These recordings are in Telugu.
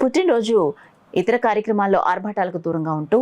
పుట్టినరోజు ఇతర కార్యక్రమాల్లో ఆర్భాటాలకు దూరంగా ఉంటూ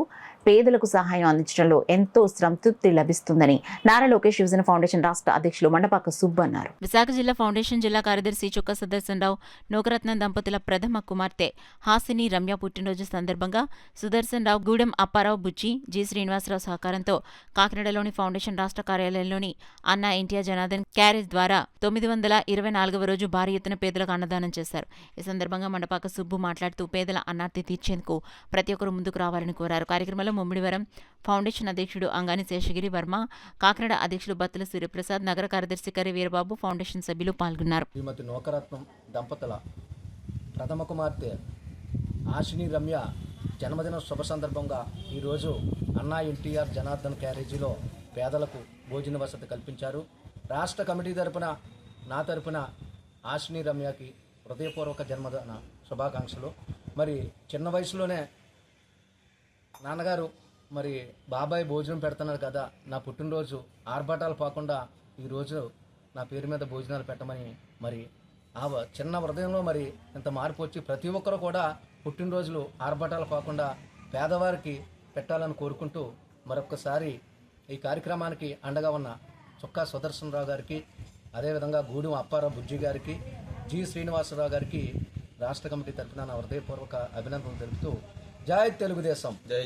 పేదలకు సహాయం అందించడంలో ఎంతో సంతృప్తి లభిస్తుందని నారా లోకేష్ యువజన ఫౌండేషన్ రాష్ట్ర అధ్యక్షులు మండపాక సుబ్బు అన్నారు. విశాఖ జిల్లా ఫౌండేషన్ జిల్లా కార్యదర్శి చుక్క సుదర్శనరావు నూకరత్నం దంపతుల ప్రథమ కుమార్తె హాసిని రమ్య పుట్టినరోజు సందర్భంగా సుదర్శనరావు, గూడెం అప్పారావు బుచ్చి, జి శ్రీనివాసరావు సహకారంతో కాకినాడలోని ఫౌండేషన్ రాష్ట్ర కార్యాలయంలోని అన్నా ఎన్టీఆర్ జనార్దన్ క్యారేజ్ ద్వారా 924వ రోజు భారీ ఎత్తున పేదలకు అన్నదానం చేశారు. ఈ సందర్భంగా మండపాక సుబ్బు మాట్లాడుతూ పేదల అన్నార్తి తీర్చేందుకు ప్రతి ఒక్కరూ ముందుకు రావాలని కోరారు. కార్యక్రమంలో ముమ్మిడివరం ఫౌండేషన్ అధ్యక్షుడు అంగాని శేషగిరి వర్మ, కాకినాడ అధ్యక్షులు బత్తుల సూర్యప్రసాద్, నగర కార్యదర్శి కరి వీరబాబు, ఫౌండేషన్ సభ్యులు పాల్గొన్నారు. శ్రీమతి నూకరత్నం దంపతుల ప్రథమ కుమార్తె హాసిని రమ్య జన్మదిన శుభ సందర్భంగా ఈరోజు అన్నా ఎన్టీఆర్ జనార్దన్ క్యారేజీలో పేదలకు భోజన వసతి కల్పించారు. రాష్ట్ర కమిటీ తరపున నా తరపున హాసిని రమ్యకి హృదయపూర్వక జన్మదిన శుభాకాంక్షలు. మరి చిన్న వయసులోనే నాన్నగారు మరి బాబాయ్ భోజనం పెడుతున్నారు కదా, నా పుట్టినరోజు ఆర్భాటాలు పోకుండా ఈరోజు నా పేరు మీద భోజనాలు పెట్టమని మరి ఆ చిన్న హృదయంలో మరి ఇంత మార్పు వచ్చి ప్రతి ఒక్కరు కూడా పుట్టినరోజులు ఆర్భాటాలు పోకుండా పేదవారికి పెట్టాలని కోరుకుంటూ మరొకసారి ఈ కార్యక్రమానికి అండగా ఉన్న చుక్కా సుదర్శనరావు గారికి, అదేవిధంగా గూడెం అప్పారావు బుజ్జి గారికి, జి శ్రీనివాసరావు గారికి రాష్ట్ర కమిటీ తరఫున నా హృదయపూర్వక అభినందనలు తెలుపుతూ జై తెలుగుదేశం.